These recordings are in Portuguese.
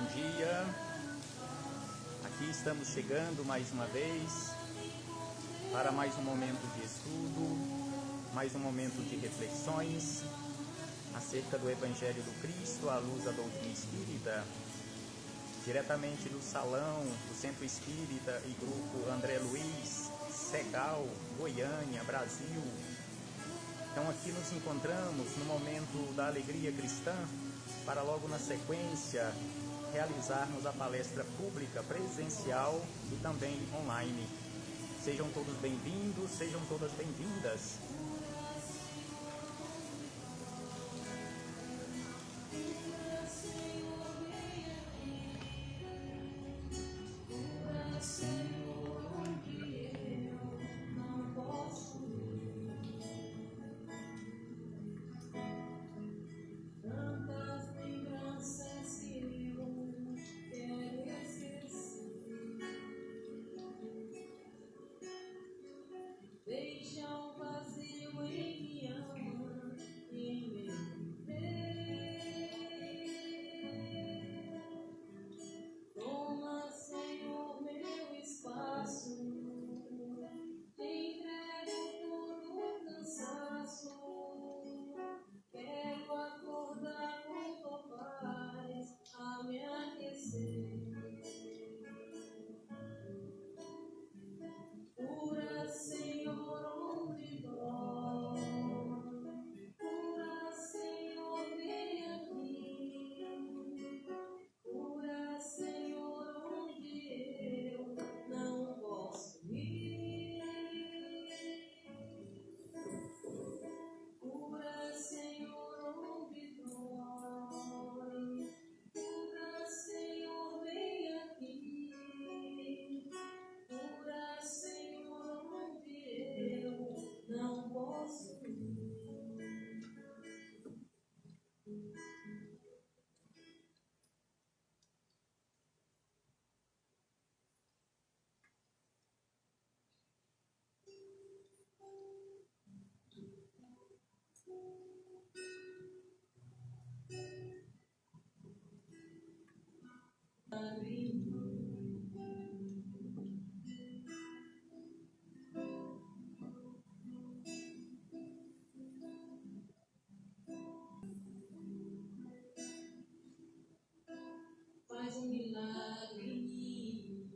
dia. Aqui estamos chegando mais uma vez para mais um momento de estudo, mais um momento de reflexões acerca do Evangelho do Cristo à luz da doutrina espírita, diretamente do salão do Centro Espírita e Grupo André Luiz, Segal, Goiânia, Brasil. Então aqui nos encontramos no momento da alegria cristã, para logo na sequência realizarmos a palestra pública presencial e também online. Sejam todos bem-vindos, sejam todas bem-vindas. Faz um milagre em mim,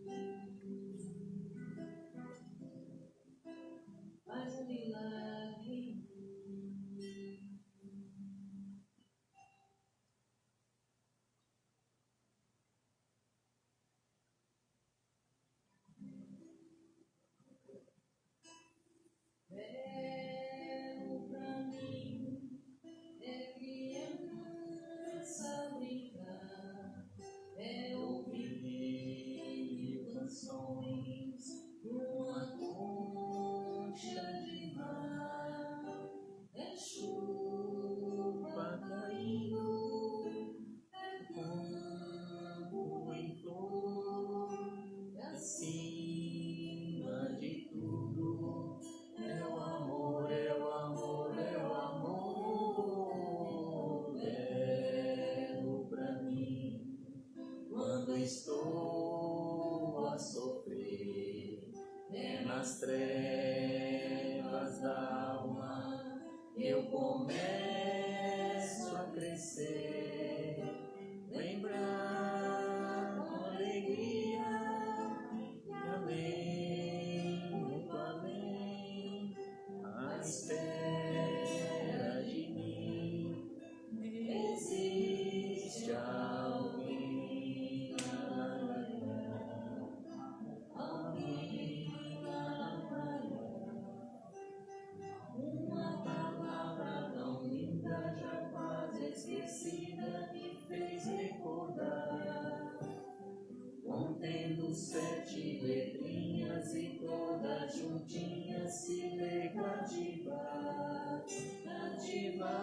faz um milagre em mim. Belo pra mim é criança brincar, é ouvir canções numa concha de mar, é chuva caindo, é campo em flor, e acima de tudo é o amor, é o amor, é o amor. Belo pra mim quando estou a sofrer, é nas trevas da alma eu começo a crescer, lembrar com alegria e além, muito além, à espera de mim existe alguém, alguém, uma palavra tão linda, já quase esquecida, me fez recordar, contendo 7 letrinhas e todas juntinhas se lê cativar. Cativar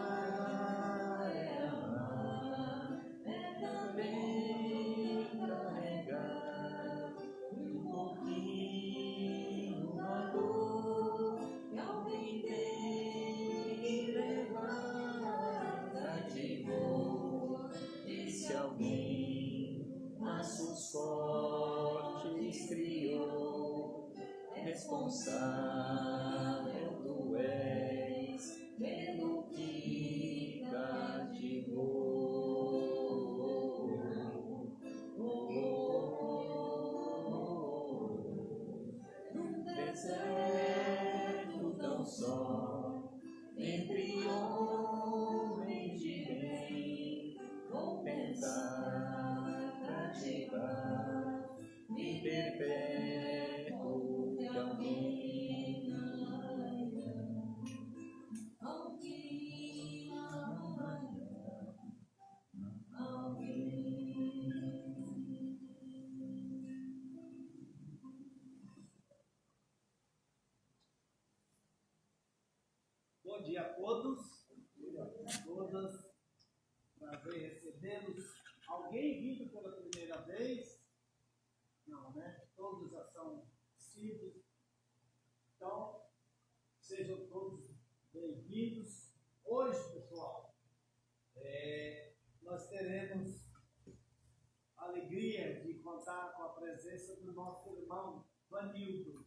é amar, é também carregar um pouquinho da dor que alguém tem que levar. Cativou esse alguém esfriou, responsável tu és pelo que cativou. Num deserto tão só, entre homens de bem, compensar, praticar, viver perto de alguém. Bom dia a todos, a todas, prazer recebê-los. Alguém vindo pela primeira vez? Não, né? Todos já são símbolos. Então, sejam todos bem-vindos. Hoje, pessoal, nós teremos a alegria de contar com a presença do nosso irmão Vanildo.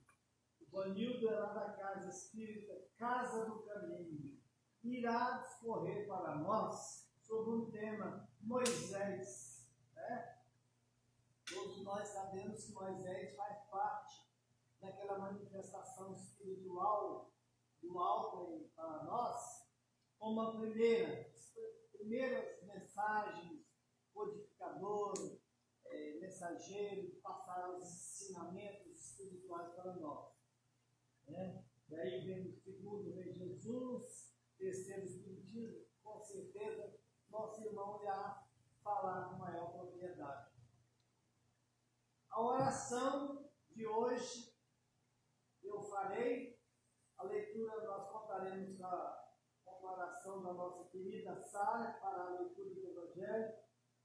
O Vanildo é lá da Casa Espírita Casa do Caminho. Irá discorrer para nós sobre um tema, Moisés. Né? Todos nós sabemos que Moisés faz parte daquela manifestação espiritual do alto para nós, como as primeiras mensagens codificadoras, mensageiro, passar os ensinamentos espirituais para nós. Né? E aí vemos o segundo Rei Jesus, terceiro Espiritismo, com certeza nosso irmão irá falar com maior propriedade. A oração de hoje eu farei, a leitura nós contaremos a comparação da nossa querida Sara para a leitura do Evangelho,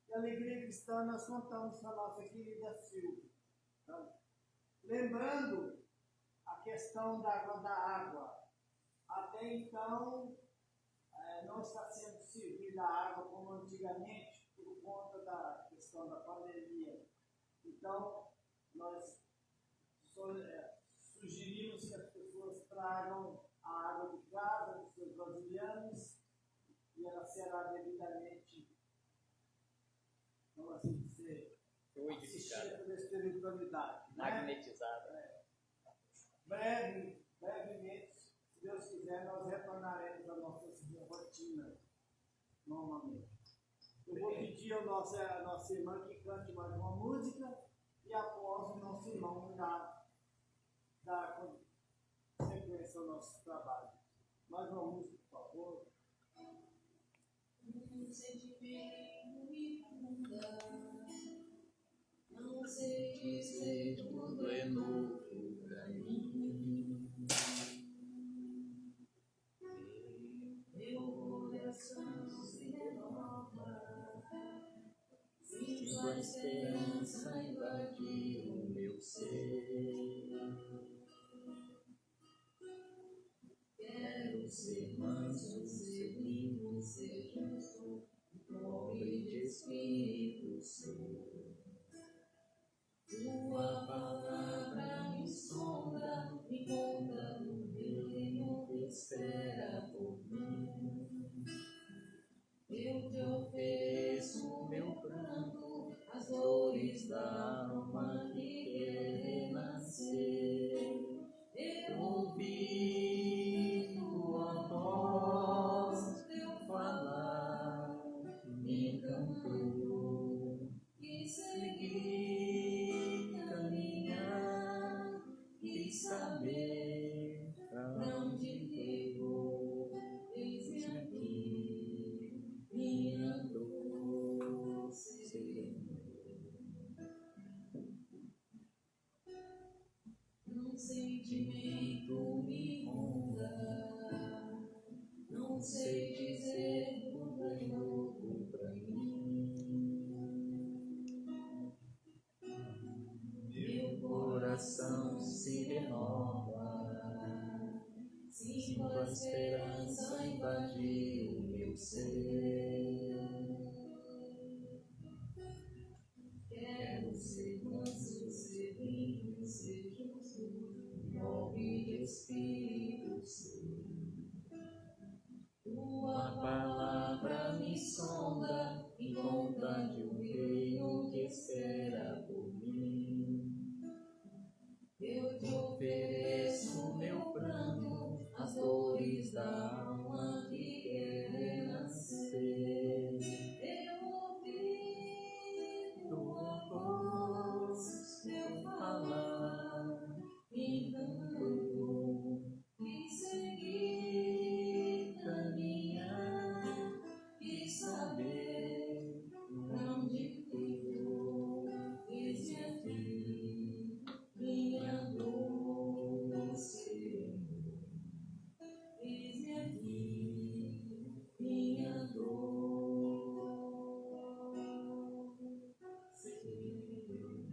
e a alegria cristã nós contamos com a nossa querida Silvia. Então, lembrando a questão da água. Até então, não está sendo servida a água como antigamente, por conta da questão da pandemia. Então, nós sugerimos que as pessoas tragam a água de casa dos seus vasilhames e ela será devidamente, vamos assim dizer, assistida pela espiritualidade. Magnetizada. Né? Brevemente, se Deus quiser, nós retornaremos à nossa rotina normalmente. Eu vou pedir à nossa irmã que cante mais uma música e após o nosso irmão dar sequência ao nosso trabalho. Mais uma música, por favor. Um sentimento me funda, não sei dizer, tudo é novo pra mim. Meu coração se renova, sinto a esperança invadir o meu ser. Quero ser manso, ser limpo, ser justo, pobre de espírito ser. Tua palavra me sonda, me conta no reino que espera por mim. Eu te ofereço meu pranto, as dores da alma que quer renascer. Eu ouvi tua voz, teu falar me encantou, e segui caminhar, e saber pra onde eu vou. Eis-me aqui, minha dor serena. Um sentimento me ronda, não sei dizer, tudo é novo pra mim. de um reino que espera por mim. Eu te ofereço meu pranto, as dores da alma que querem nascer. Eu ouvi tua voz, teu falar, então e seguir, caminhar e saber pra onde tu eis aqui, minha dor, Senhor. Eis aqui, minha dor, Senhor.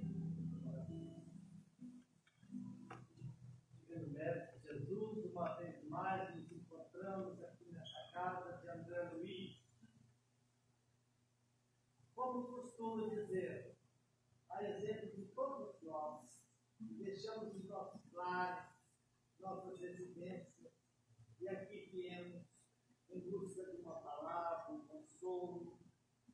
Pelo mérito de Jesus, uma vez mais nos encontramos aqui nessa casa de André Luiz. Como costumo dizer, a exemplo de todos nós, deixamos os nossos lares, nossas residências, e aqui viemos em busca de uma palavra, um consolo,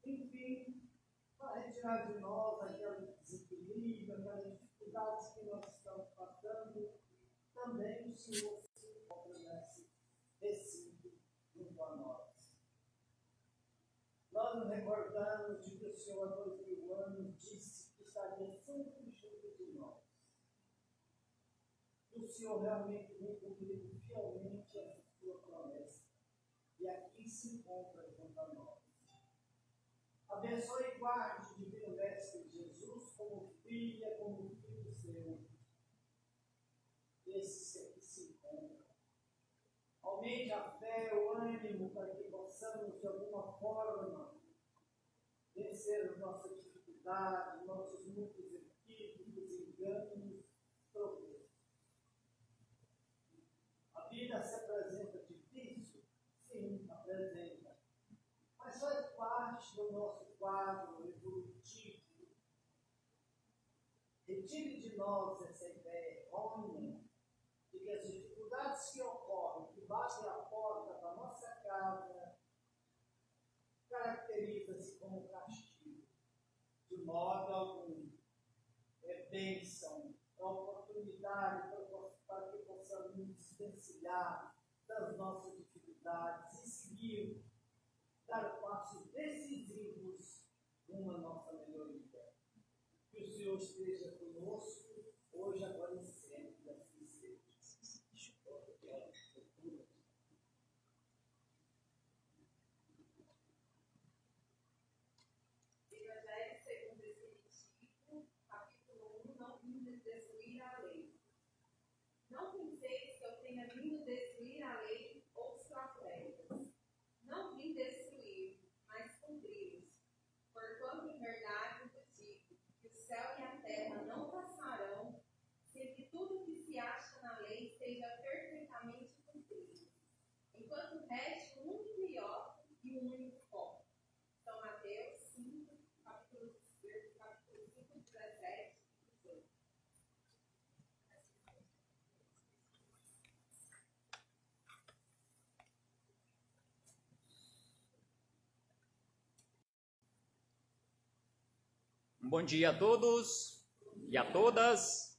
enfim, para retirar de nós aquele desequilíbrio, aquelas dificuldades que nós estamos passando. Também o Senhor se encontra nesse recinto junto a nós. Nós nos recordamos de que o Senhor, há 2000 anos, disse que estaria sempre junto de nós. E o Senhor realmente vem cumprindo fielmente essa sua promessa. E aqui se encontra junto a nós. Abençoe e guarde o divino mestre Jesus como filha, como filho seu. Esse aqui se encontra. Aumente a fé, o ânimo, para que possamos, de alguma forma, vencer as nossas dificuldades, nossos muitos equívocos, enganos, tropeços. A vida se apresenta difícil? Sim, apresenta. Mas faz parte do nosso quadro evolutivo. Retire de nós essa ideia errônea de que as dificuldades que ocorrem, que batem a porta da nossa casa, caracteriza-se como castigo. De modo algum, é bênção, é oportunidade para que possamos nos desvencilhar das nossas dificuldades e seguir, dar passos decisivos rumo à nossa melhoria. Que o Senhor esteja conosco, hoje, agora e sempre, assim seja. Evangelho segundo o Espiritismo, capítulo 1, não vindo destruir a lei. Não penseis que eu tenha vindo destruir a lei ou os profetas. Não vim destruir, mas cumpri-los. Porquanto, em verdade, vos digo que o céu e a terra não passarão, sem que tudo que se acha na lei seja perfeitamente cumprido. Enquanto reste um único iota e um único ponto. São Mateus 5, capítulo 5, 17 e 18. Bom dia a todos e a todas.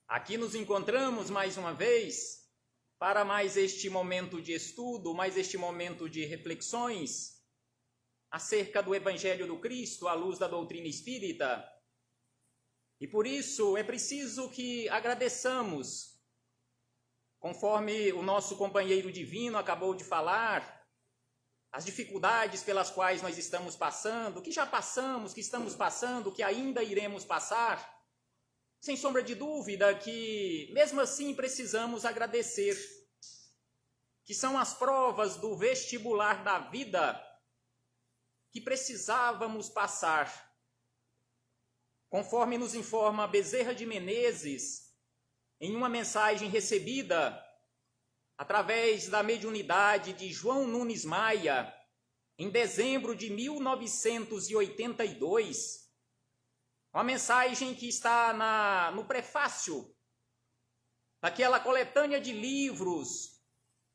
Aqui nos encontramos mais uma vez para mais este momento de estudo, mais este momento de reflexões acerca do Evangelho do Cristo à luz da doutrina espírita. E por isso é preciso que agradeçamos, conforme o nosso companheiro divino acabou de falar, as dificuldades pelas quais nós estamos passando, que já passamos, que estamos passando, que ainda iremos passar. Sem sombra de dúvida que, mesmo assim, precisamos agradecer, que são as provas do vestibular da vida que precisávamos passar. Conforme nos informa Bezerra de Menezes, em uma mensagem recebida através da mediunidade de João Nunes Maia, em dezembro de 1982, uma mensagem que está no prefácio daquela coletânea de livros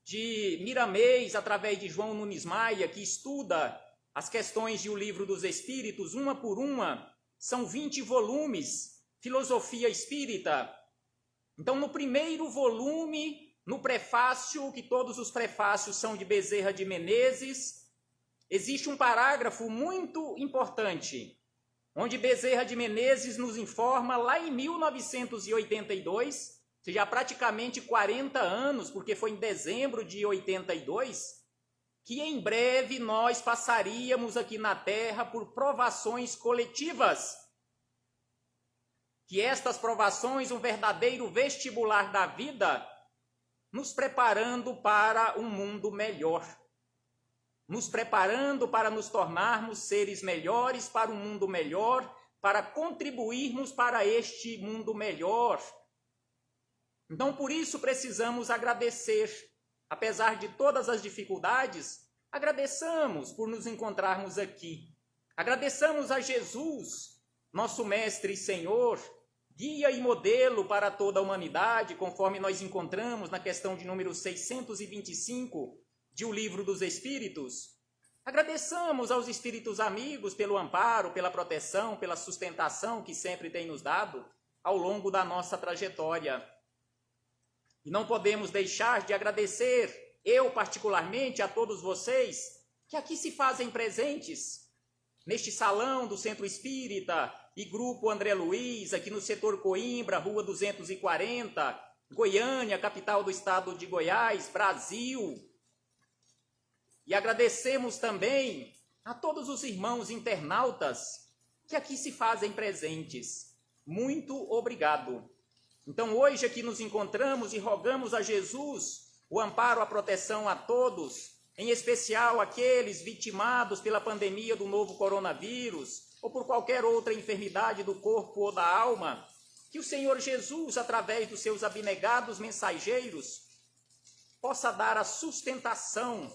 de Miramês, através de João Nunes Maia, que estuda as questões de O Livro dos Espíritos, uma por uma, são 20 volumes, Filosofia Espírita. Então, no primeiro volume, no prefácio, que todos os prefácios são de Bezerra de Menezes, existe um parágrafo muito importante, onde Bezerra de Menezes nos informa, lá em 1982, ou seja, há praticamente 40 anos, porque foi em dezembro de 82, que em breve nós passaríamos aqui na Terra por provações coletivas. Que estas provações, um verdadeiro vestibular da vida, nos preparando para um mundo melhor. Nos preparando para nos tornarmos seres melhores, para um mundo melhor, para contribuirmos para este mundo melhor. Então, por isso, precisamos agradecer. Apesar de todas as dificuldades, agradeçamos por nos encontrarmos aqui. Agradeçamos a Jesus, nosso Mestre e Senhor, guia e modelo para toda a humanidade, conforme nós encontramos na questão de número 625 de O Livro dos Espíritos. Agradeçamos aos espíritos amigos pelo amparo, pela proteção, pela sustentação que sempre têm nos dado ao longo da nossa trajetória. E não podemos deixar de agradecer, eu particularmente, a todos vocês que aqui se fazem presentes, neste salão do Centro Espírita e Grupo André Luiz, aqui no setor Coimbra, Rua 240, Goiânia, capital do estado de Goiás, Brasil. E agradecemos também a todos os irmãos internautas que aqui se fazem presentes. Muito obrigado. Então hoje aqui nos encontramos e rogamos a Jesus o amparo, a proteção a todos, em especial aqueles vitimados pela pandemia do novo coronavírus ou por qualquer outra enfermidade do corpo ou da alma, que o Senhor Jesus, através dos seus abnegados mensageiros, possa dar a sustentação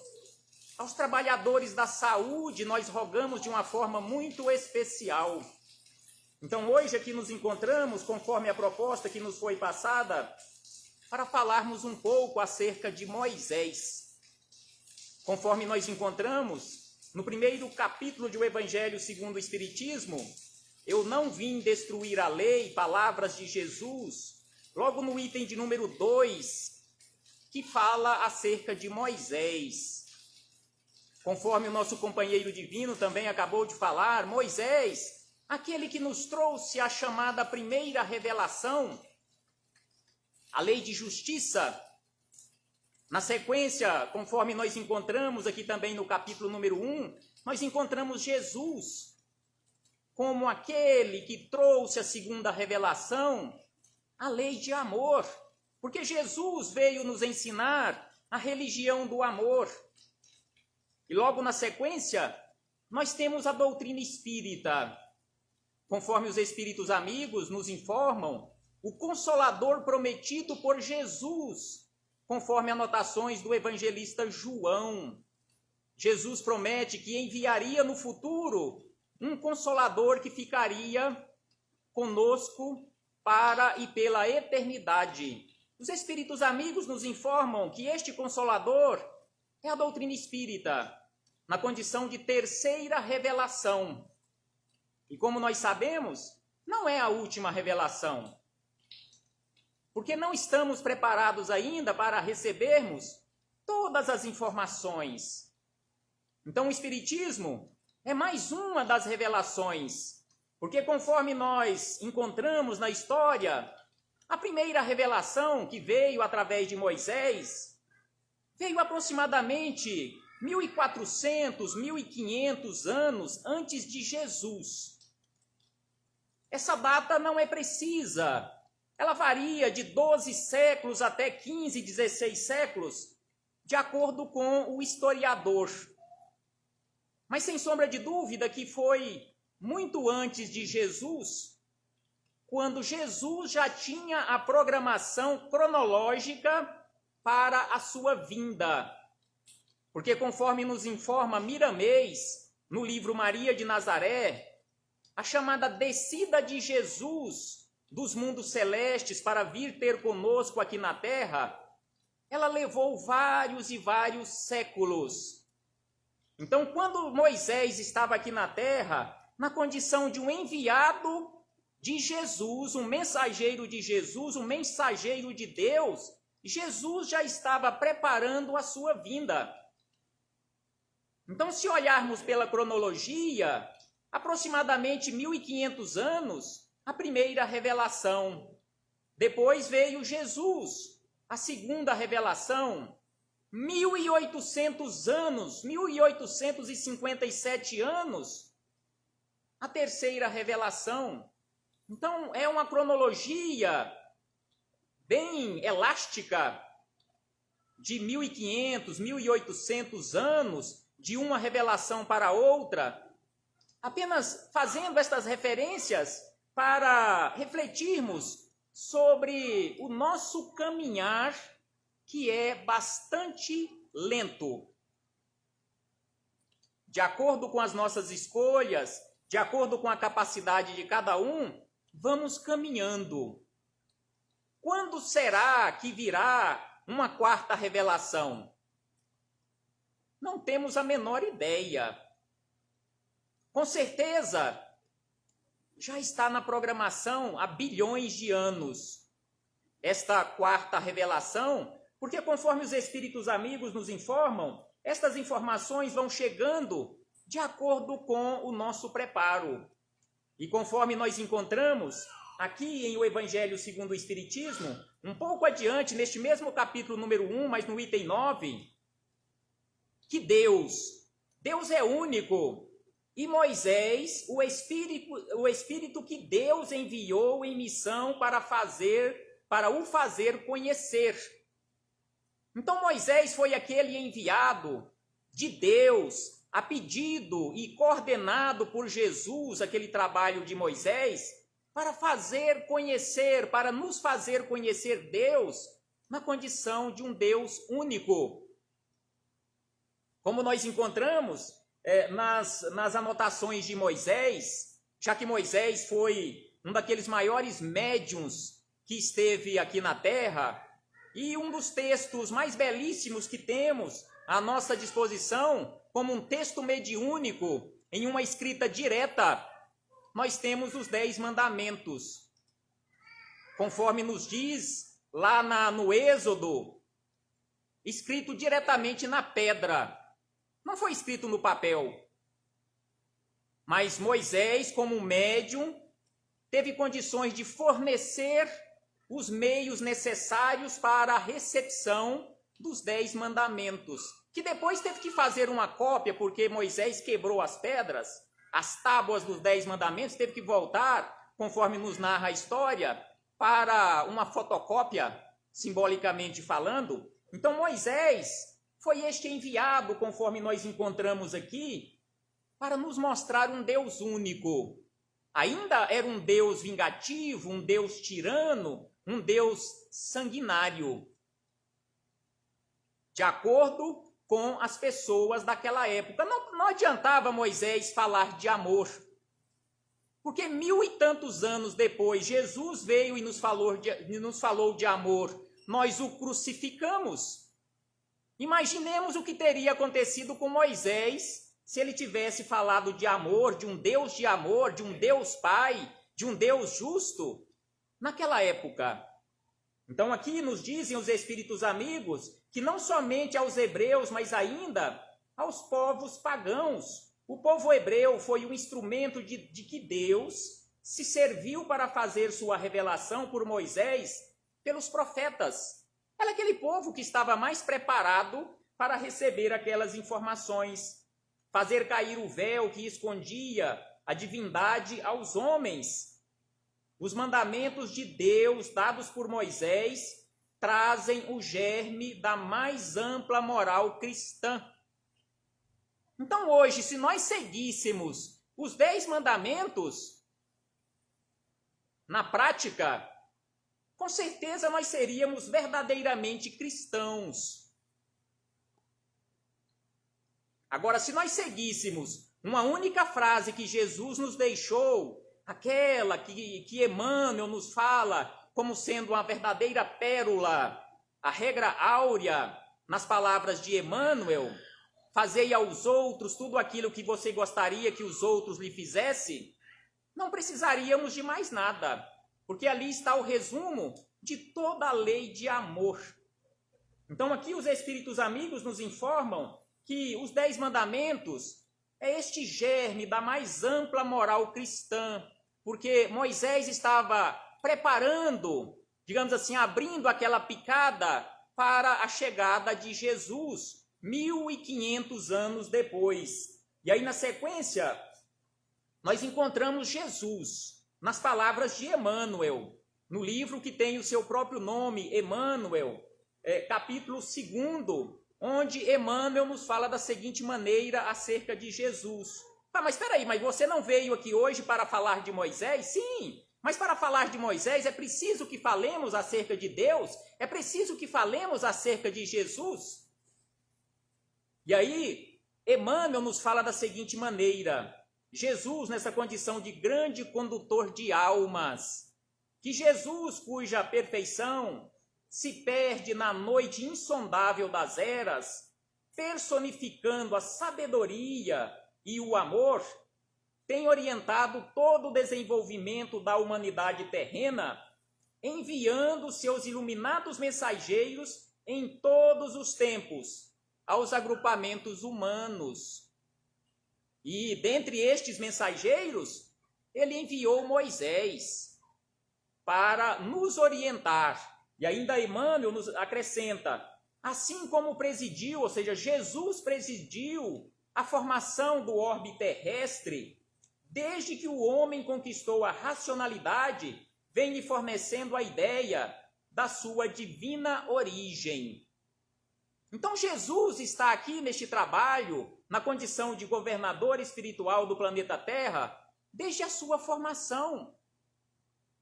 aos trabalhadores da saúde. Nós rogamos de uma forma muito especial. Então hoje aqui nos encontramos, conforme a proposta que nos foi passada, para falarmos um pouco acerca de Moisés. Conforme nós encontramos no primeiro capítulo do Evangelho segundo o Espiritismo, eu não vim destruir a lei, palavras de Jesus, logo no item de número 2, que fala acerca de Moisés. Conforme o nosso companheiro divino também acabou de falar, Moisés, aquele que nos trouxe a chamada primeira revelação, a lei de justiça. Na sequência, conforme nós encontramos aqui também no capítulo número 1, nós encontramos Jesus como aquele que trouxe a segunda revelação, a lei de amor. Porque Jesus veio nos ensinar a religião do amor. E logo na sequência, nós temos a doutrina espírita. Conforme os espíritos amigos nos informam, o Consolador prometido por Jesus, conforme anotações do evangelista João. Jesus promete que enviaria no futuro um Consolador que ficaria conosco para e pela eternidade. Os espíritos amigos nos informam que este Consolador é a doutrina espírita, na condição de terceira revelação. E como nós sabemos, não é a última revelação. Porque não estamos preparados ainda para recebermos todas as informações. Então o Espiritismo é mais uma das revelações. Porque conforme nós encontramos na história, a primeira revelação que veio através de Moisés, veio aproximadamente 1400, 1500 anos antes de Jesus. Essa data não é precisa. Ela varia de 12 séculos até 15, 16 séculos, de acordo com o historiador. Mas sem sombra de dúvida que foi muito antes de Jesus, quando Jesus já tinha a programação cronológica para a sua vinda. Porque conforme nos informa Miramês, no livro Maria de Nazaré, a chamada descida de Jesus dos mundos celestes para vir ter conosco aqui na terra, ela levou vários e vários séculos. Então, quando Moisés estava aqui na terra, na condição de um enviado de Jesus, um mensageiro de Jesus, um mensageiro de Deus, Jesus já estava preparando a sua vinda. Então, se olharmos pela cronologia, aproximadamente 1500 anos, a primeira revelação. Depois veio Jesus, a segunda revelação. 1800 anos, 1857 anos, a terceira revelação. Então, é uma cronologia bem elástica, de 1500, 1800 anos, de uma revelação para outra, apenas fazendo estas referências para refletirmos sobre o nosso caminhar, que é bastante lento. De acordo com as nossas escolhas, de acordo com a capacidade de cada um, vamos caminhando. Quando será que virá uma quarta revelação? Não temos a menor ideia. Com certeza, já está na programação há bilhões de anos esta quarta revelação, porque conforme os espíritos amigos nos informam, estas informações vão chegando de acordo com o nosso preparo. E conforme nós encontramos aqui em O Evangelho segundo o Espiritismo, um pouco adiante, neste mesmo capítulo número 1, mas no item 9, que Deus é único, e Moisés, o Espírito que Deus enviou em missão para o fazer conhecer. Então Moisés foi aquele enviado de Deus, a pedido e coordenado por Jesus, aquele trabalho de Moisés, para fazer conhecer, para nos fazer conhecer Deus na condição de um Deus único. Como nós encontramos nas anotações de Moisés, já que Moisés foi um daqueles maiores médiuns que esteve aqui na terra, e um dos textos mais belíssimos que temos à nossa disposição, como um texto mediúnico, em uma escrita direta, nós temos os 10 mandamentos. Conforme nos diz lá no Êxodo, escrito diretamente na pedra. Não foi escrito no papel. Mas Moisés, como médium, teve condições de fornecer os meios necessários para a recepção dos 10 mandamentos, que depois teve que fazer uma cópia, porque Moisés quebrou as pedras, as tábuas dos 10 mandamentos, teve que voltar, conforme nos narra a história, para uma fotocópia, simbolicamente falando. Então Moisés foi este enviado, conforme nós encontramos aqui, para nos mostrar um Deus único. Ainda era um Deus vingativo, um Deus tirano, um Deus sanguinário, de acordo com as pessoas daquela época. Não adiantava Moisés falar de amor, porque 1000 e tantos anos depois, Jesus veio e nos falou de amor, nós o crucificamos. Imaginemos o que teria acontecido com Moisés se ele tivesse falado de amor, de um Deus Pai, de um Deus justo, naquela época. Então aqui nos dizem os espíritos amigos que não somente aos hebreus, mas ainda aos povos pagãos. O povo hebreu foi um instrumento de que Deus se serviu para fazer sua revelação por Moisés pelos profetas. Era aquele povo que estava mais preparado para receber aquelas informações, fazer cair o véu que escondia a divindade aos homens. Os mandamentos de Deus dados por Moisés trazem o germe da mais ampla moral cristã. Então hoje, se nós seguíssemos os 10 mandamentos, na prática, com certeza nós seríamos verdadeiramente cristãos. Agora, se nós seguíssemos uma única frase que Jesus nos deixou, aquela que Emmanuel nos fala como sendo uma verdadeira pérola, a regra áurea nas palavras de Emmanuel, fazei aos outros tudo aquilo que você gostaria que os outros lhe fizessem, não precisaríamos de mais nada, porque ali está o resumo de toda a lei de amor. Então aqui os Espíritos Amigos nos informam que os 10 mandamentos é este germe da mais ampla moral cristã, porque Moisés estava preparando, digamos assim, abrindo aquela picada para a chegada de Jesus, 1500 anos depois. E aí na sequência, nós encontramos Jesus nas palavras de Emmanuel, no livro que tem o seu próprio nome, Emmanuel, capítulo 2, onde Emmanuel nos fala da seguinte maneira acerca de Jesus. Ah, mas espera aí, mas você não veio aqui hoje para falar de Moisés? Sim, mas para falar de Moisés é preciso que falemos acerca de Deus, é preciso que falemos acerca de Jesus. E aí, Emmanuel nos fala da seguinte maneira: Jesus, nessa condição de grande condutor de almas, que Jesus, cuja perfeição se perde na noite insondável das eras, personificando a sabedoria e o amor, tem orientado todo o desenvolvimento da humanidade terrena, enviando seus iluminados mensageiros em todos os tempos aos agrupamentos humanos. E dentre estes mensageiros, ele enviou Moisés para nos orientar. E ainda Emmanuel nos acrescenta, assim como presidiu, ou seja, Jesus presidiu a formação do orbe terrestre, desde que o homem conquistou a racionalidade, vem lhe fornecendo a ideia da sua divina origem. Então Jesus está aqui neste trabalho, na condição de governador espiritual do planeta Terra, desde a sua formação.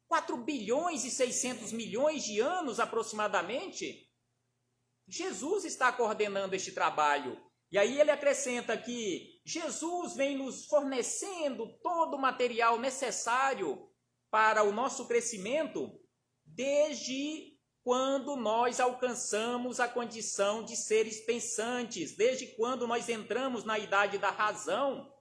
4 bilhões e 600 milhões de anos aproximadamente, Jesus está coordenando este trabalho. E aí ele acrescenta que Jesus vem nos fornecendo todo o material necessário para o nosso crescimento desde quando nós alcançamos a condição de seres pensantes, desde quando nós entramos na idade da razão.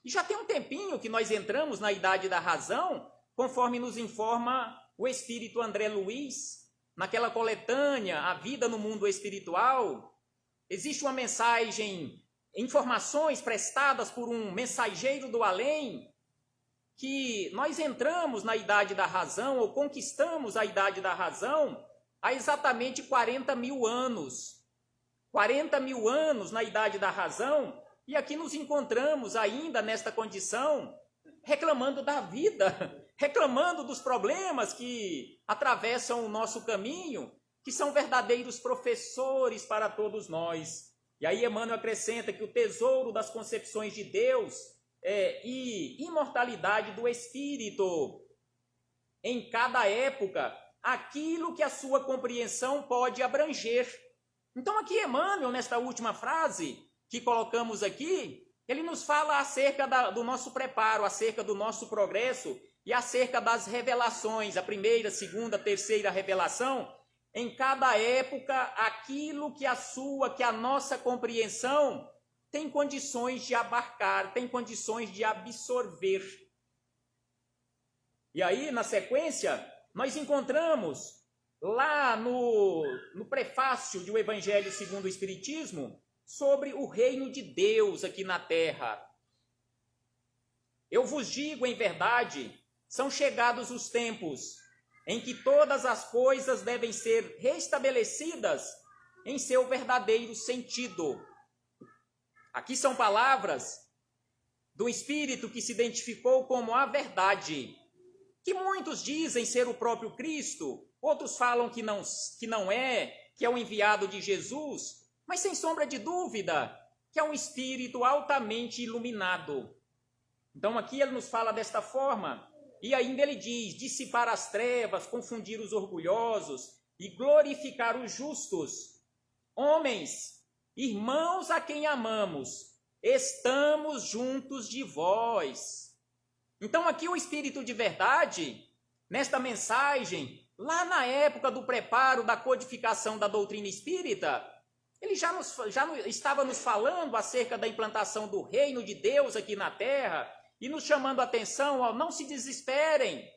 E já tem um tempinho que nós entramos na idade da razão, conforme nos informa o espírito André Luiz, naquela coletânea, A Vida no Mundo Espiritual. Existe uma mensagem, informações prestadas por um mensageiro do além, que nós entramos na idade da razão, ou conquistamos a idade da razão, há exatamente 40 mil anos. 40 mil anos na idade da razão, e aqui nos encontramos ainda nesta condição, reclamando da vida, reclamando dos problemas que atravessam o nosso caminho, que são verdadeiros professores para todos nós. E aí Emmanuel acrescenta que o tesouro das concepções de Deus e imortalidade do Espírito, em cada época, aquilo que a sua compreensão pode abranger. Então aqui Emmanuel, nesta última frase que colocamos aqui, ele nos fala acerca do nosso preparo, acerca do nosso progresso e acerca das revelações, a primeira, segunda, terceira revelação, em cada época, aquilo que a nossa compreensão tem condições de abarcar, tem condições de absorver. E aí, na sequência, nós encontramos lá no prefácio do Evangelho segundo o Espiritismo, sobre o reino de Deus aqui na terra. Eu vos digo em verdade, são chegados os tempos em que todas as coisas devem ser restabelecidas em seu verdadeiro sentido. Aqui são palavras do Espírito que se identificou como a verdade, que muitos dizem ser o próprio Cristo, outros falam que não é, que é o enviado de Jesus, mas sem sombra de dúvida, que é um Espírito altamente iluminado. Então aqui ele nos fala desta forma, e ainda ele diz, dissipar as trevas, confundir os orgulhosos e glorificar os justos. Homens, irmãos a quem amamos, estamos juntos de vós. Então aqui o Espírito de verdade, nesta mensagem, lá na época do preparo da codificação da doutrina espírita, ele já estava nos falando acerca da implantação do reino de Deus aqui na terra e nos chamando a atenção, ó, não se desesperem.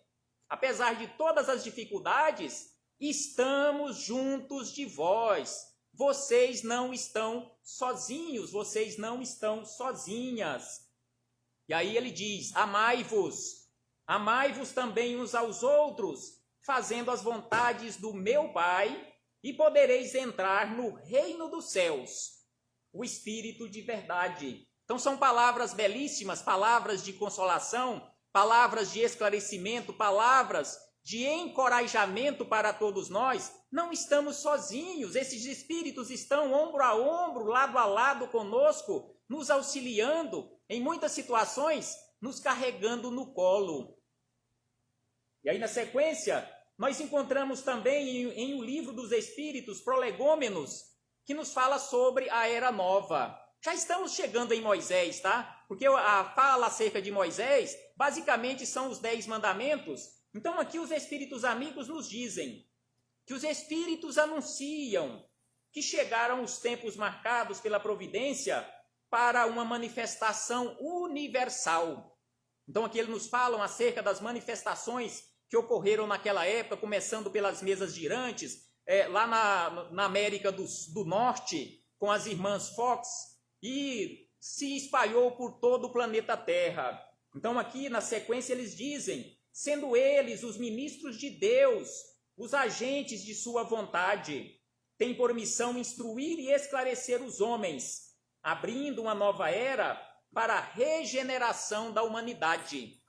Apesar de todas as dificuldades, estamos juntos de vós. Vocês não estão sozinhos, vocês não estão sozinhas. E aí ele diz, amai-vos também uns aos outros, fazendo as vontades do meu Pai, e podereis entrar no reino dos céus, o Espírito de verdade. Então são palavras belíssimas, palavras de consolação, palavras de esclarecimento, palavras de encorajamento para todos nós. Não estamos sozinhos, esses Espíritos estão ombro a ombro, lado a lado conosco, nos auxiliando, em muitas situações, nos carregando no colo. E aí na sequência, nós encontramos também em O Livro dos Espíritos, Prolegômenos, que nos fala sobre a Era Nova. Já estamos chegando em Moisés, tá? Porque a fala acerca de Moisés, basicamente são os 10 mandamentos. Então aqui os Espíritos amigos nos dizem que os Espíritos anunciam que chegaram os tempos marcados pela providência para uma manifestação universal. Então aqui eles nos falam acerca das manifestações que ocorreram naquela época, começando pelas mesas girantes, lá na América do Norte, com as irmãs Fox, e se espalhou por todo o planeta Terra. Então aqui na sequência eles dizem, sendo eles os ministros de Deus, os agentes de sua vontade, têm por missão instruir e esclarecer os homens, abrindo uma nova era para a regeneração da humanidade.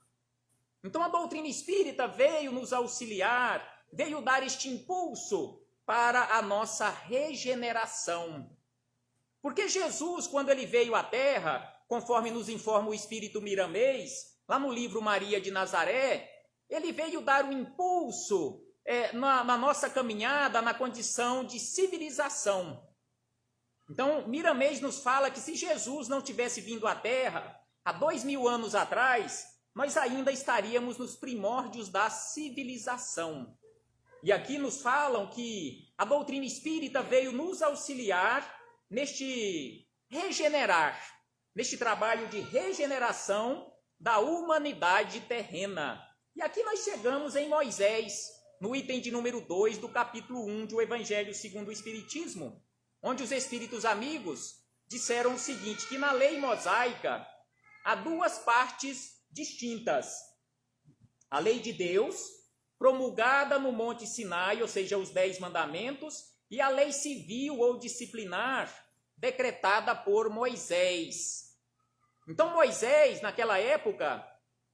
Então a doutrina espírita veio nos auxiliar, veio dar este impulso para a nossa regeneração. Porque Jesus, quando ele veio à Terra, conforme nos informa o Espírito Miramês, lá no livro Maria de Nazaré, ele veio dar um impulso na nossa caminhada, na condição de civilização. Então, Miramês nos fala que se Jesus não tivesse vindo à Terra, há 2000 anos atrás, nós ainda estaríamos nos primórdios da civilização. E aqui nos falam que a doutrina espírita veio nos auxiliar neste trabalho de regeneração da humanidade terrena. E aqui nós chegamos em Moisés, no item de número 2 do capítulo 1 do Evangelho segundo o Espiritismo, onde os Espíritos amigos disseram o seguinte, que na lei mosaica há 2 partes distintas. A lei de Deus, promulgada no Monte Sinai, ou seja, os 10 mandamentos, e a lei civil ou disciplinar, decretada por Moisés. Então Moisés, naquela época,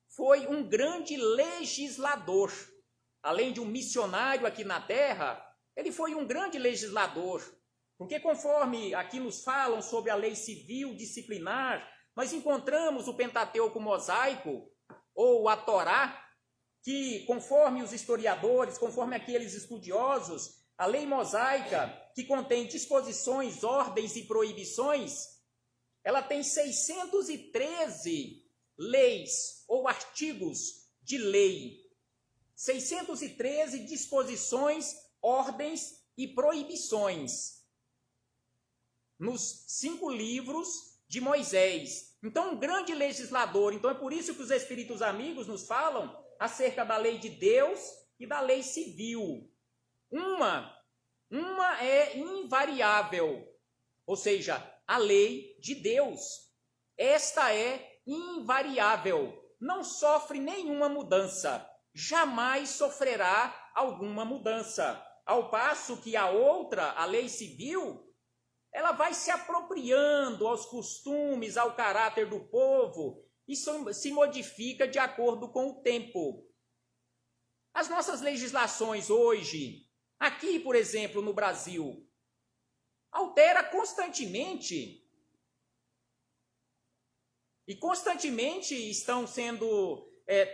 foi um grande legislador. Além de um missionário aqui na terra, ele foi um grande legislador. Porque conforme aqui nos falam sobre a lei civil disciplinar, nós encontramos o Pentateuco mosaico, ou a Torá, que conforme os historiadores, conforme aqueles estudiosos, a lei mosaica, que contém disposições, ordens e proibições, ela tem 613 leis ou artigos de lei. 613 disposições, ordens e proibições nos 5 livros de Moisés. Então, um grande legislador. Então, é por isso que os Espíritos amigos nos falam acerca da lei de Deus e da lei civil. Uma é invariável, ou seja, a lei de Deus. Esta é invariável, não sofre nenhuma mudança, jamais sofrerá alguma mudança. Ao passo que a outra, a lei civil, ela vai se apropriando aos costumes, ao caráter do povo, e se modifica de acordo com o tempo. As nossas legislações hoje, aqui, por exemplo, no Brasil, altera constantemente. E constantemente estão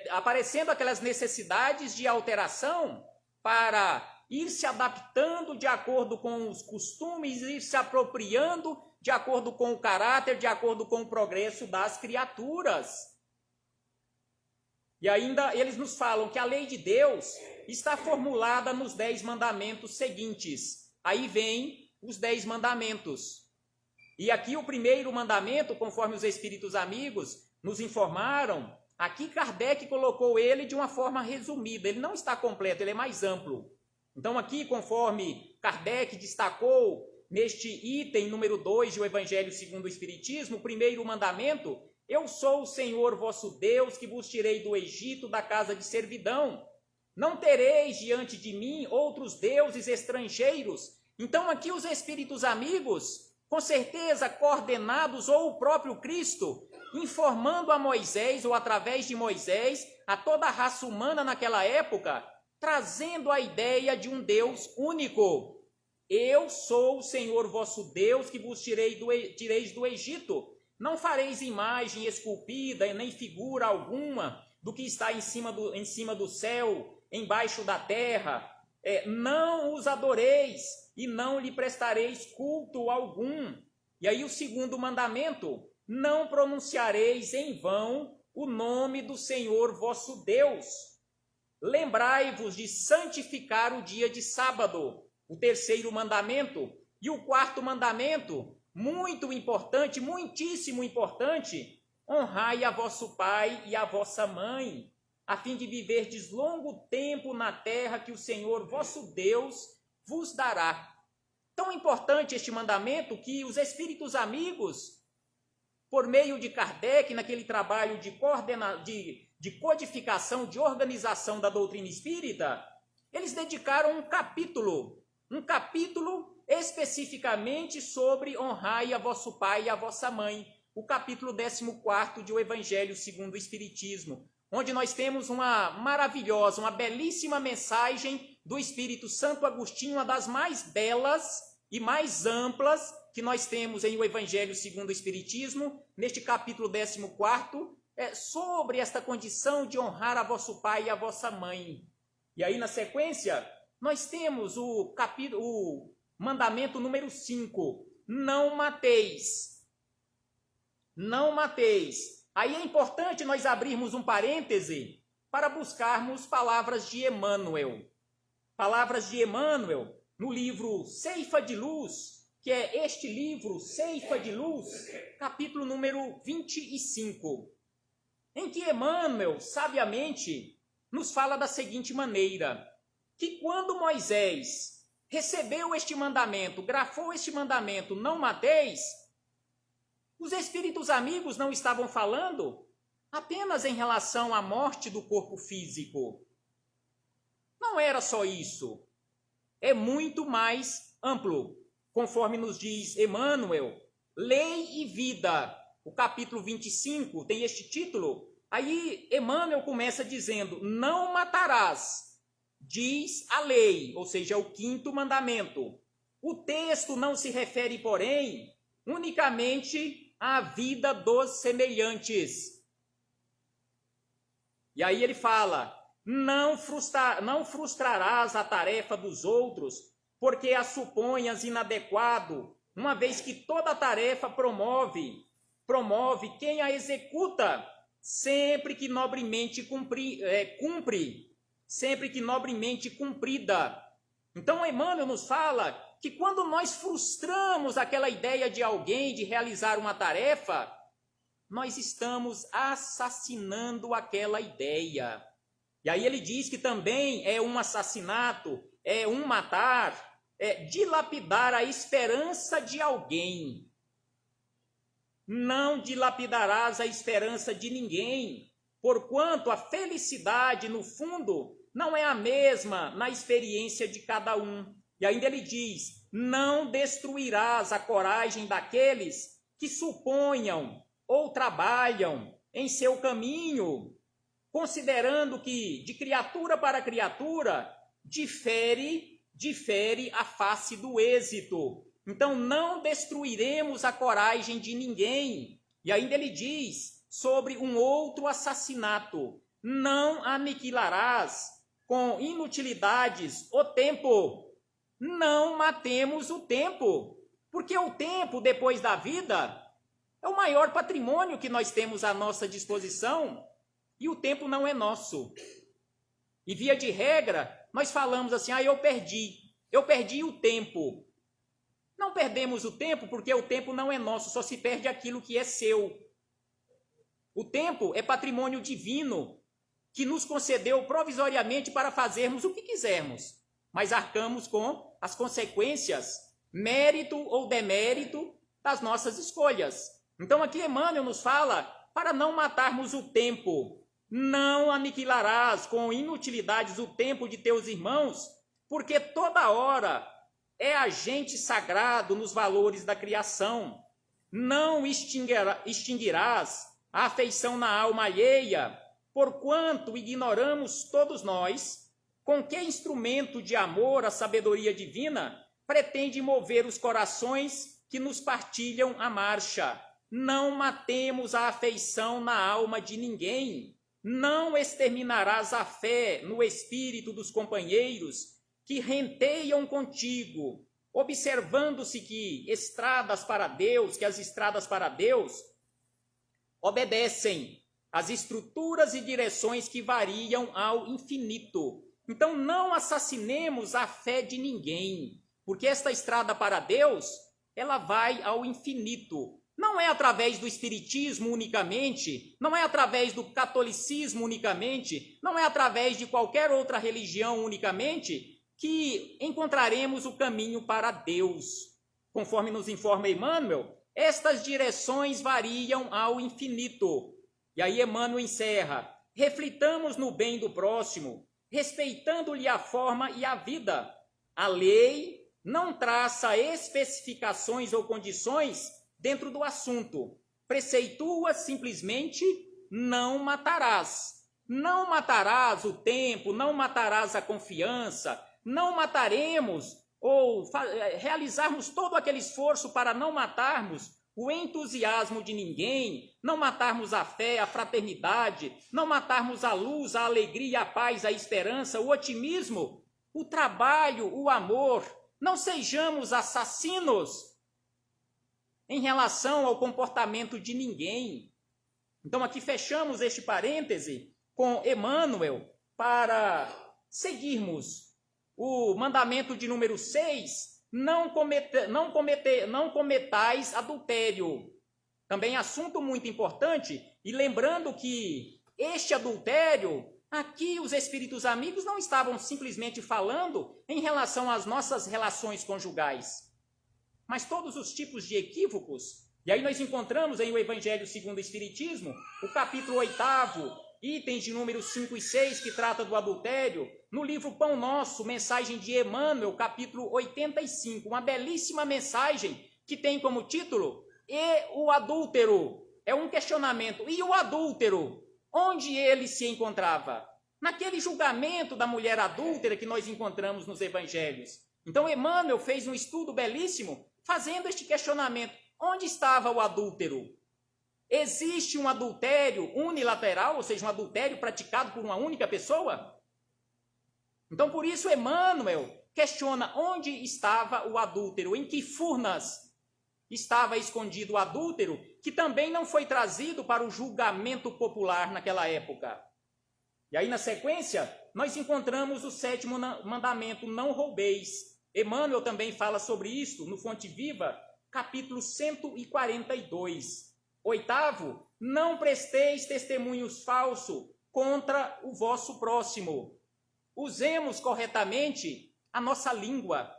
aparecendo aquelas necessidades de alteração para ir se adaptando de acordo com os costumes, ir se apropriando de acordo com o caráter, de acordo com o progresso das criaturas. E ainda eles nos falam que a lei de Deus está formulada nos 10 mandamentos seguintes. Aí vem os 10 mandamentos. E aqui o primeiro mandamento, conforme os espíritos amigos nos informaram, aqui Kardec colocou ele de uma forma resumida, ele não está completo, ele é mais amplo. Então aqui, conforme Kardec destacou neste item número 2 do Evangelho segundo o Espiritismo, o primeiro mandamento: eu sou o Senhor vosso Deus, que vos tirei do Egito, da casa de servidão. Não tereis diante de mim outros deuses estrangeiros. Então aqui os espíritos amigos, com certeza coordenados, ou o próprio Cristo, informando a Moisés, ou através de Moisés, a toda a raça humana naquela época, trazendo a ideia de um Deus único. Eu sou o Senhor vosso Deus, que vos tireis do Egito. Não fareis imagem esculpida, nem figura alguma do que está em cima do céu, embaixo da terra. Não os adoreis e não lhe prestareis culto algum. E aí o segundo mandamento: não pronunciareis em vão o nome do Senhor vosso Deus. Lembrai-vos de santificar o dia de sábado. O terceiro mandamento. E o quarto mandamento, muito importante, muitíssimo importante: honrai a vosso pai e a vossa mãe, a fim de viverdes longo tempo na terra que o Senhor vosso Deus vos dará. Tão importante este mandamento que os espíritos amigos, por meio de Kardec, naquele trabalho de codificação, de organização da doutrina espírita, eles dedicaram um capítulo especificamente sobre honrai a vosso pai e a vossa mãe, o capítulo 14º de O Evangelho segundo o Espiritismo, onde nós temos uma maravilhosa, uma belíssima mensagem do Espírito Santo Agostinho, uma das mais belas e mais amplas que nós temos em O Evangelho segundo o Espiritismo, neste capítulo 14º, sobre esta condição de honrar a vosso pai e a vossa mãe. E aí, na sequência, nós temos o mandamento número 5, não mateis. Não mateis. Aí é importante nós abrirmos um parêntese para buscarmos palavras de Emmanuel. Palavras de Emmanuel no livro Ceifa de Luz, que é este livro, Ceifa de Luz, capítulo número 25, em que Emmanuel, sabiamente, nos fala da seguinte maneira: que quando Moisés recebeu este mandamento, grafou este mandamento, não mateis, os espíritos amigos não estavam falando apenas em relação à morte do corpo físico. Não era só isso. É muito mais amplo. Conforme nos diz Emmanuel, Lei e Vida, o capítulo 25 tem este título. Aí Emmanuel começa dizendo: não matarás. Diz a lei, ou seja, o 5º mandamento. O texto não se refere, porém, unicamente à vida dos semelhantes. E aí ele fala: não frustrarás a tarefa dos outros, porque a suponhas inadequado, uma vez que toda tarefa promove quem a executa, sempre que nobremente cumpre, sempre que nobremente cumprida. Então Emmanuel nos fala que quando nós frustramos aquela ideia de alguém de realizar uma tarefa, nós estamos assassinando aquela ideia. E aí ele diz que também é um assassinato, é um matar, é dilapidar a esperança de alguém. Não dilapidarás a esperança de ninguém, porquanto a felicidade, no fundo, não é a mesma na experiência de cada um. E ainda ele diz: não destruirás a coragem daqueles que suponham ou trabalham em seu caminho, considerando que de criatura para criatura difere a face do êxito. Então não destruiremos a coragem de ninguém. E ainda ele diz sobre um outro assassinato: não aniquilarás com inutilidades o tempo. Não matemos o tempo, porque o tempo depois da vida é o maior patrimônio que nós temos à nossa disposição, e o tempo não é nosso. E via de regra, nós falamos assim: eu perdi o tempo. Não perdemos o tempo porque o tempo não é nosso, só se perde aquilo que é seu. O tempo é patrimônio divino que nos concedeu provisoriamente para fazermos o que quisermos, mas arcamos com as consequências, mérito ou demérito das nossas escolhas. Então aqui Emmanuel nos fala para não matarmos o tempo. Não aniquilarás com inutilidades o tempo de teus irmãos, porque toda hora é agente sagrado nos valores da criação. Não extinguirás a afeição na alma alheia, porquanto ignoramos todos nós com que instrumento de amor a sabedoria divina pretende mover os corações que nos partilham a marcha. Não matemos a afeição na alma de ninguém. Não exterminarás a fé no espírito dos companheiros que renteiam contigo, observando-se que as estradas para Deus obedecem às estruturas e direções que variam ao infinito. Então não assassinemos a fé de ninguém, porque esta estrada para Deus, ela vai ao infinito. Não é através do espiritismo unicamente, não é através do catolicismo unicamente, não é através de qualquer outra religião unicamente que encontraremos o caminho para Deus. Conforme nos informa Emmanuel, estas direções variam ao infinito. E aí Emmanuel encerra: reflitamos no bem do próximo, respeitando-lhe a forma e a vida. A lei não traça especificações ou condições dentro do assunto. Preceitua simplesmente: não matarás. Não matarás o tempo, não matarás a confiança, não mataremos ou realizarmos todo aquele esforço para não matarmos o entusiasmo de ninguém, não matarmos a fé, a fraternidade, não matarmos a luz, a alegria, a paz, a esperança, o otimismo, o trabalho, o amor. Não sejamos assassinos em relação ao comportamento de ninguém. Então aqui fechamos este parêntese com Emmanuel para seguirmos o mandamento de número 6, não cometais adultério. Também assunto muito importante, e lembrando que este adultério, aqui os espíritos amigos não estavam simplesmente falando em relação às nossas relações conjugais, mas todos os tipos de equívocos. E aí nós encontramos em o Evangelho segundo o Espiritismo, o capítulo 8º, itens de números 5 e 6, que trata do adultério. No livro Pão Nosso, mensagem de Emmanuel, capítulo 85, uma belíssima mensagem que tem como título: E o adúltero? É um questionamento. E o adúltero? Onde ele se encontrava? Naquele julgamento da mulher adúltera que nós encontramos nos evangelhos. Então Emmanuel fez um estudo belíssimo fazendo este questionamento: onde estava o adúltero? Existe um adultério unilateral, ou seja, um adultério praticado por uma única pessoa? Então, por isso, Emmanuel questiona onde estava o adúltero, em que furnas estava escondido o adúltero, que também não foi trazido para o julgamento popular naquela época. E aí, na sequência, nós encontramos o 7º mandamento: não roubeis. Emmanuel também fala sobre isto no Fonte Viva, capítulo 142. 8º, não presteis testemunhos falsos contra o vosso próximo. Usemos corretamente a nossa língua.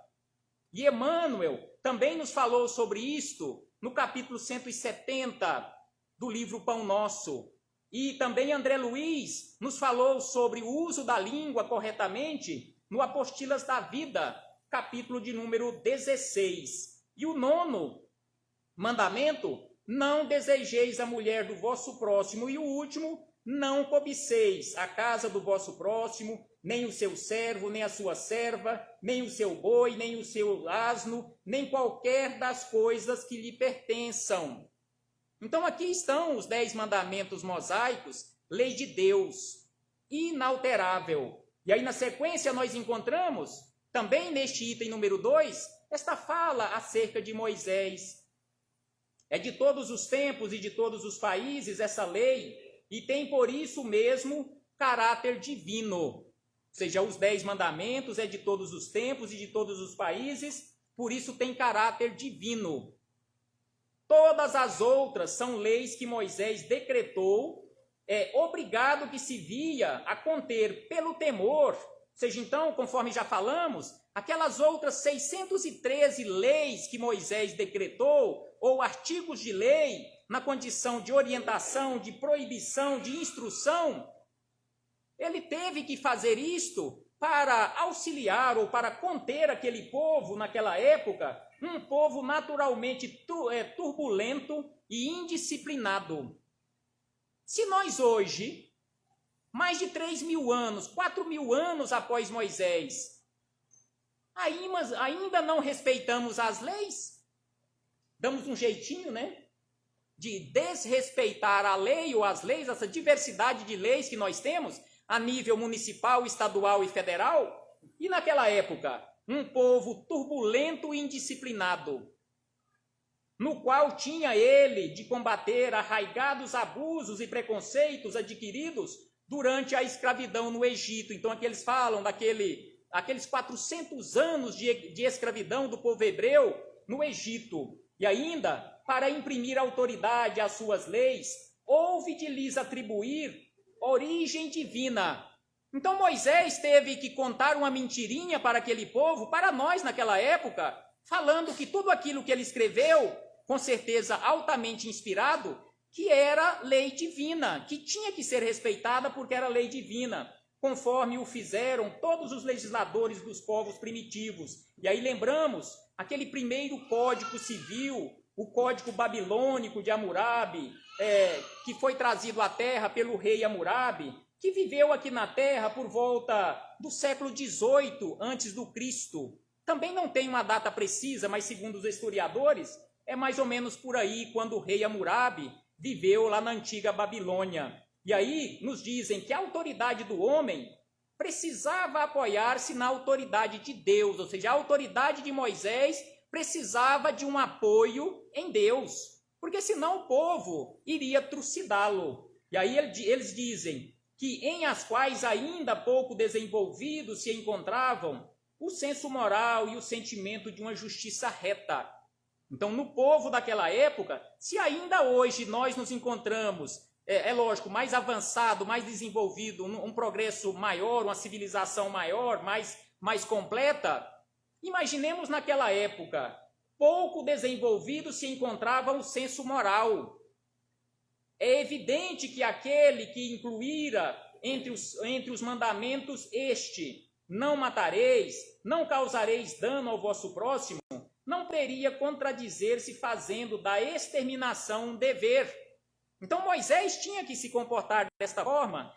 E Emmanuel também nos falou sobre isto no capítulo 170 do livro Pão Nosso. E também André Luiz nos falou sobre o uso da língua corretamente no Apostilas da Vida, capítulo de número 16. E o 9º mandamento: não desejeis a mulher do vosso próximo. E o último: não cobiceis a casa do vosso próximo, nem o seu servo, nem a sua serva, nem o seu boi, nem o seu asno, nem qualquer das coisas que lhe pertençam. Então aqui estão os 10 mandamentos mosaicos, lei de Deus, inalterável. E aí na sequência nós encontramos, também neste item número 2, esta fala acerca de Moisés. É de todos os tempos e de todos os países essa lei, e tem por isso mesmo caráter divino. Ou seja, os 10 mandamentos é de todos os tempos e de todos os países, por isso tem caráter divino. Todas as outras são leis que Moisés decretou, obrigado que se via a conter pelo temor. Ou seja, então, conforme já falamos, aquelas outras 613 leis que Moisés decretou, ou artigos de lei, na condição de orientação, de proibição, de instrução, ele teve que fazer isto para auxiliar ou para conter aquele povo naquela época, um povo naturalmente turbulento e indisciplinado. Se nós hoje, mais de 3.000 anos, 4.000 anos após Moisés, ainda não respeitamos as leis, damos um jeitinho, né, de desrespeitar a lei ou as leis, essa diversidade de leis que nós temos, a nível municipal, estadual e federal, e naquela época, um povo turbulento e indisciplinado, no qual tinha ele de combater arraigados abusos e preconceitos adquiridos durante a escravidão no Egito. Então aqui eles falam aqueles 400 anos de escravidão do povo hebreu no Egito. E ainda, para imprimir autoridade às suas leis, houve de lhes atribuir origem divina. Então Moisés teve que contar uma mentirinha para aquele povo, para nós naquela época, falando que tudo aquilo que ele escreveu, com certeza altamente inspirado, que era lei divina, que tinha que ser respeitada porque era lei divina, conforme o fizeram todos os legisladores dos povos primitivos. E aí lembramos aquele primeiro código civil, o código babilônico de Hammurabi, que foi trazido à terra pelo rei Hammurabi, que viveu aqui na terra por volta do século XVIII antes do Cristo. Também não tem uma data precisa, mas segundo os historiadores, é mais ou menos por aí quando o rei Hammurabi viveu lá na antiga Babilônia. E aí nos dizem que a autoridade do homem precisava apoiar-se na autoridade de Deus, ou seja, a autoridade de Moisés precisava de um apoio em Deus, porque senão o povo iria trucidá-lo. E aí eles dizem que em as quais ainda pouco desenvolvidos se encontravam o senso moral e o sentimento de uma justiça reta. Então, no povo daquela época, se ainda hoje nós nos encontramos, lógico, mais avançado, mais desenvolvido, um progresso maior, uma civilização maior, mais completa, imaginemos naquela época, pouco desenvolvido se encontrava o senso moral. É evidente que aquele que incluíra entre os mandamentos não matareis, não causareis dano ao vosso próximo, não teria contradizer-se fazendo da exterminação um dever. Então Moisés tinha que se comportar desta forma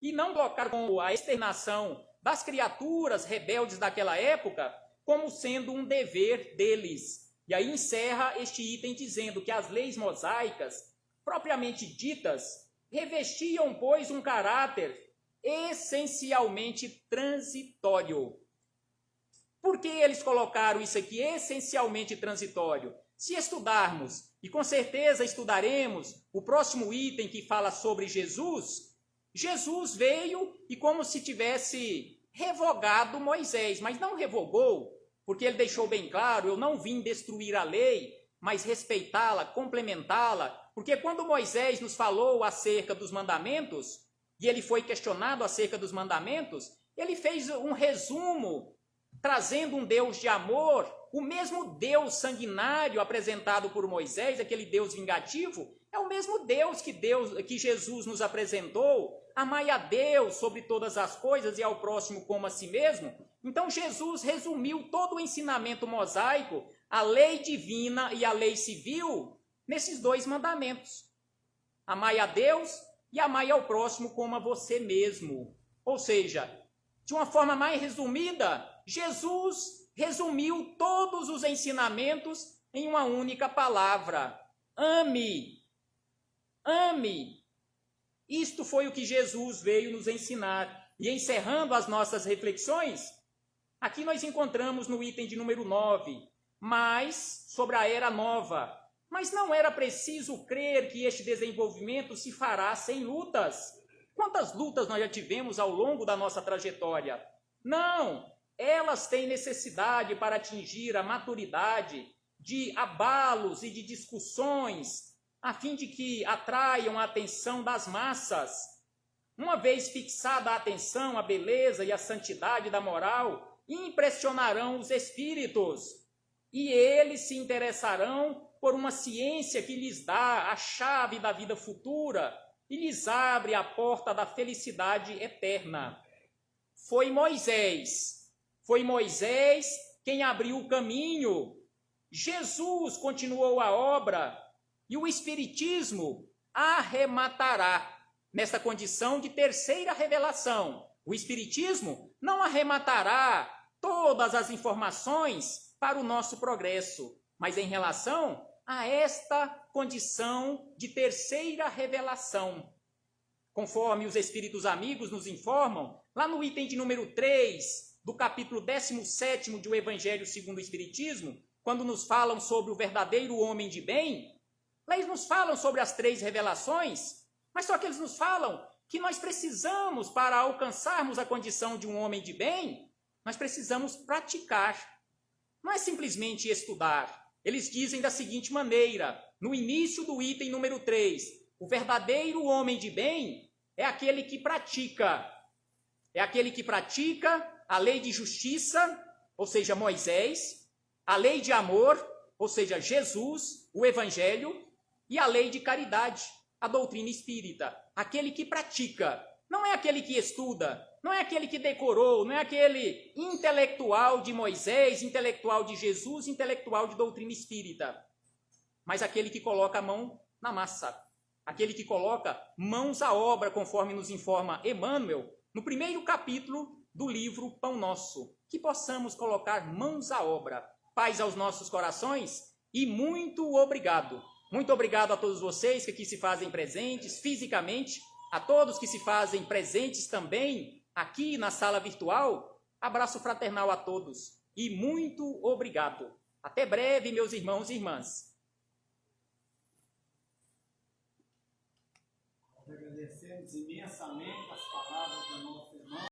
e não colocar como a exterminação das criaturas rebeldes daquela época como sendo um dever deles. E aí encerra este item dizendo que as leis mosaicas, propriamente ditas, revestiam, pois, um caráter essencialmente transitório. Por que eles colocaram isso aqui, essencialmente transitório? Se estudarmos, e com certeza estudaremos o próximo item que fala sobre Jesus, Jesus veio e como se tivesse revogado Moisés, mas não revogou, porque ele deixou bem claro, eu não vim destruir a lei, mas respeitá-la, complementá-la, porque quando Moisés nos falou acerca dos mandamentos, e ele foi questionado acerca dos mandamentos, ele fez um resumo, trazendo um Deus de amor, o mesmo Deus sanguinário apresentado por Moisés, aquele Deus vingativo, é o mesmo Deus que Jesus nos apresentou, amai a Deus sobre todas as coisas e ao próximo como a si mesmo. Então Jesus resumiu todo o ensinamento mosaico, a lei divina e a lei civil, nesses dois mandamentos. Amai a Deus e amai ao próximo como a você mesmo. Ou seja, de uma forma mais resumida, Jesus resumiu todos os ensinamentos em uma única palavra. Ame. Ame. Isto foi o que Jesus veio nos ensinar. E encerrando as nossas reflexões, aqui nós encontramos no item de número 9, mais sobre a era nova. Mas não era preciso crer que este desenvolvimento se fará sem lutas. Quantas lutas nós já tivemos ao longo da nossa trajetória? Não, elas têm necessidade para atingir a maturidade de abalos e de discussões, a fim de que atraiam a atenção das massas. Uma vez fixada a atenção, a beleza e a santidade da moral, impressionarão os espíritos, e eles se interessarão por uma ciência que lhes dá a chave da vida futura e lhes abre a porta da felicidade eterna. Foi Moisés quem abriu o caminho. Jesus continuou a obra e o Espiritismo arrematará nesta condição de terceira revelação. O Espiritismo não arrematará todas as informações para o nosso progresso, mas em relação a esta condição de terceira revelação. Conforme os Espíritos Amigos nos informam, lá no item de número 3, do capítulo 17 de O Evangelho segundo o Espiritismo, quando nos falam sobre o verdadeiro homem de bem, lá eles nos falam sobre as 3 revelações, mas só que eles nos falam que nós precisamos, para alcançarmos a condição de um homem de bem, nós precisamos praticar. Não é simplesmente estudar. Eles dizem da seguinte maneira, no início do item número 3, o verdadeiro homem de bem é aquele que pratica. É aquele que pratica a lei de justiça, ou seja, Moisés, a lei de amor, ou seja, Jesus, o Evangelho, e a lei de caridade, a doutrina espírita. Aquele que pratica, não é aquele que estuda, não é aquele que decorou, não é aquele intelectual de Moisés, intelectual de Jesus, intelectual de doutrina espírita, mas aquele que coloca a mão na massa, aquele que coloca mãos à obra, conforme nos informa Emmanuel, no primeiro capítulo do livro Pão Nosso, que possamos colocar mãos à obra. Paz aos nossos corações e muito obrigado. Muito obrigado a todos vocês que aqui se fazem presentes fisicamente, a todos que se fazem presentes também aqui na sala virtual. Abraço fraternal a todos e muito obrigado. Até breve, meus irmãos e irmãs. Agradecemos imensamente as palavras da nossa